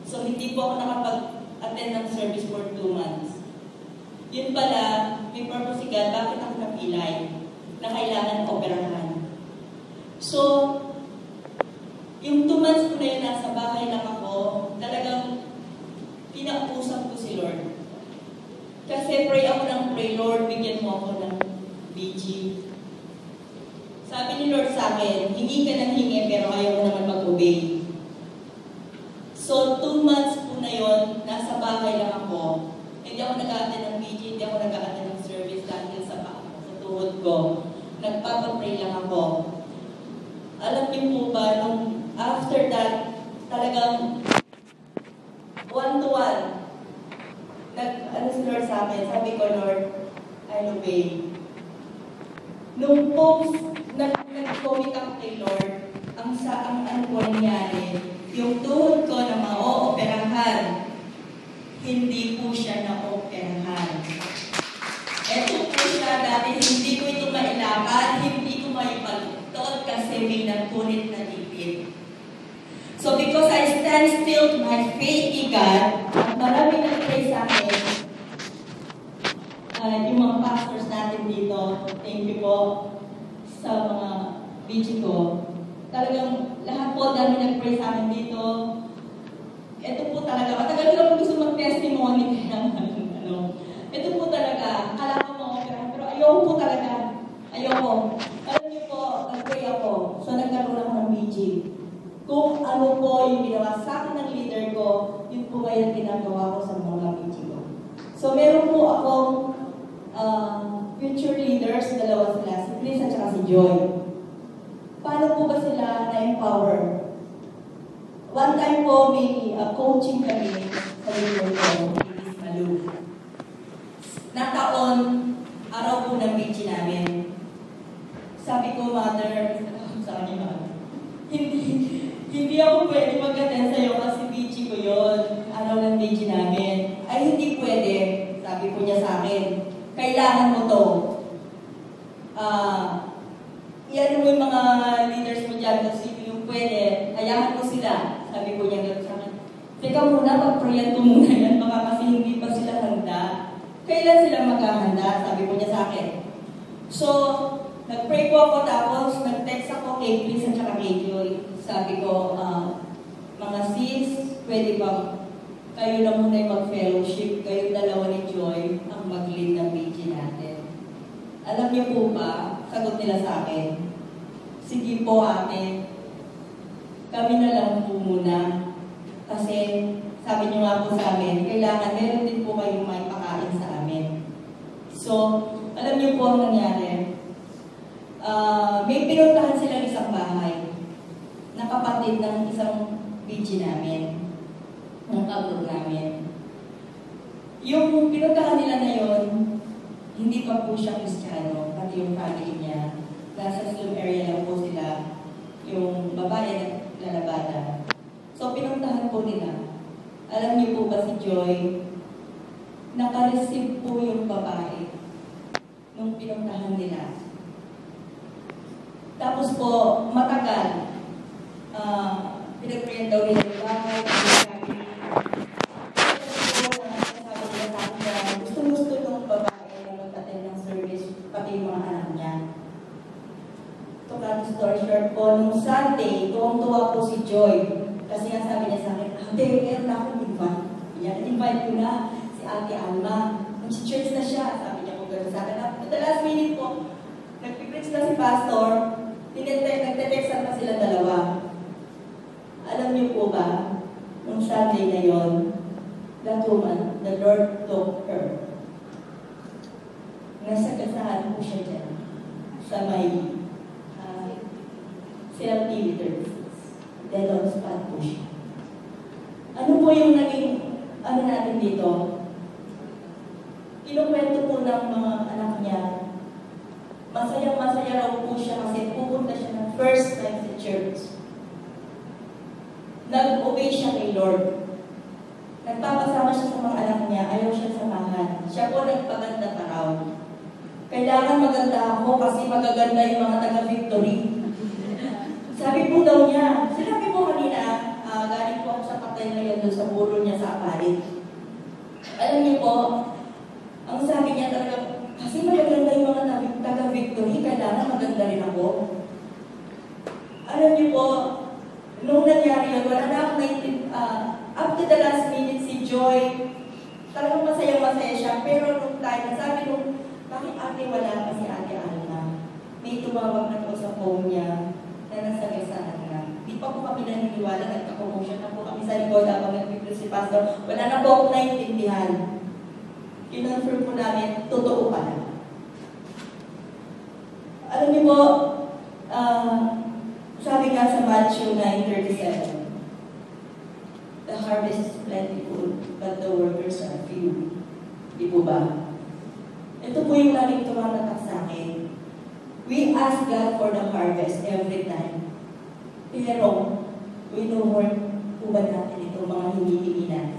So, hindi po ako nakapag-attend ng service for 2 months. Yun pala, may purpose si God, bakit ako napilay na kailangan operahan. So, yung 2 months ko na yun, nasa bahay lang ako, talagang pinausap ko si Lord. Kasi pray ako ng pray, Lord, bigyan mo ako ng BG. Sabi ni Lord sa akin, hingi ka ng hingi, pero ayaw mo naman mag-obey. So, 2 months po na yun, nasa bahay lang ako. Hindi ako nag-a-attend ng BG, hindi ako nag-a-attend ng service dahil sa tuhod ko. Nagpapapray lang ako. Alam niyo po ba, nung after that, talagang one-to-one, ano si Lord sa akin, sabi ko, Lord, I'll obey. Nung post, nag-commit ako kay Lord, ang ano po nangyari, yung tuhod ko na ma-ooperahan, hindi po siya na-operahan. Ito po siya dati, hindi ko ito mailakad, hindi ko maipagtod kasi may nagpunit na dipit. So because I stand still to my faith in God, at marami nag-pray sa akin, yung mga pastors natin dito, thank you po sa mga video ko. Talagang lahat po dami nag-pray sa akin dito. Ito po talaga, matagal ko lang gusto mag-testimony kaya ito po talaga, akala ko mga pero ayoko po talaga. Ayoko. Alam niyo po, nag-pray ako. So nagkaroon ako ng BG. Kung ano po yung ginawa sa akin ng leader ko, yun po kaya ginagawa ko sa mga BG ko. So meron po akong future leaders, dalawa sila, si Chris at saka si Joy. Paano po ba sila na-empower? One time po, may coaching kami sa leader ko, Miss Malu. Nataon, araw po ng BG namin. Sabi ko, Mother, sa kanya, hindi ako pwede mag-attend sa'yo kasi BG ko yun. Araw ng BG namin. Ay, hindi pwede. Sabi po niya sa akin, kailangan mo to. Iyan mo yung mga leaders mo dyan kasi yung pwede, hayaan mo sila. Sabi ko niya gano'n sa akin. Teka muna, pag-prayan ko muna yan, baka kasi hindi pa sila handa. Kailan sila maghahanda? Sabi ko niya sa akin. So, nag-pray po ako tapos nag-text ako kay Chris at saka kay Joy. Sabi ko, mga sis, pwede bang kayo lang muna yung mag-fellowship, kayong dalawa ni Joy ang mag-lead ng BG natin. Alam niyo po ba, sagot nila sa akin, sige po ate, kami na lang po muna. Kasi sabi niyo nga po sa amin, kailangan meron din po kayong may pakain sa amin. So, alam niyo po ang nangyari. May pinuntahan silang isang bahay na kapatid ng isang BG namin, ng kablog namin. Yung pinuntahan nila na yun, hindi pa po siya Kristiyano, pati yung family niya. Nasa slum area lang po sila, yung babae at lalabada. So, pinuntahan po nila. Alam niyo po ba si Joy, naka-receive po yung babae nung pinuntahan nila. Tapos po, matagal, pinag-prayan daw nila yung bahay, gusto ng babae na mag-attend ng service, pati yung mga anak niya. To cut the story short po, nung Sunday, tuwang-tuwa po si Joy. Kasi nga sabi niya sa akin, ate, meron na akong invite. Invite ko na si Ate Alma. Mag-church na siya. Sabi niya po gano'n sa akin. At the last minute po, nag-preach na si Pastor, nagte-textan pa sila dalawa. Alam niyo po ba, nung Sunday na yon, that woman, the Lord took her. Nasa kasahan po siya dyan, sa may CLTV 36. Dead on spot po siya. Ano po yung naging, natin dito? Kinukwento po ng mga anak niya, masayang-masaya raw po siya kasi pupunta siya ng first time sa church. Nag-obey siya kay Lord. Nagpapasama siya sa mga anak niya, ayaw siya samahan. Siya po nagpaganda pa raw. Kailangan maganda ako kasi magaganda yung mga taga-victory. Sabi po daw niya, sinabi po kanina, galing po ako sa patay ngayon nandun sa puro niya sa aparit. Alam niyo po, ang sabi niya talaga, kasi magaganda yung mga taga-victory, kailangan maganda rin ako. Alam niyo po, nung nangyari yun, wala na akong up to the last minute si Joy, talagang masaya-masaya siya, pero nung time, sabi nung, bakit ate wala pa si ate Alma? May tumawag na po sa phone niya, na nasa Quezon na. Di pa po kami naniniwala, nagka-promotion na po kami sa likod habang nag-pipil si Pastor. Wala na po akong naiintindihan. Kinonfirm po namin, totoo pala. Alam niyo po, sabi nga sa Matthew 9:37, the harvest is plentiful, but the workers are few. Di po ba? Ito po yung laging tumatatak sa akin. We ask God for the harvest every time. Pero, we know more po ba natin itong mga hinihingi natin?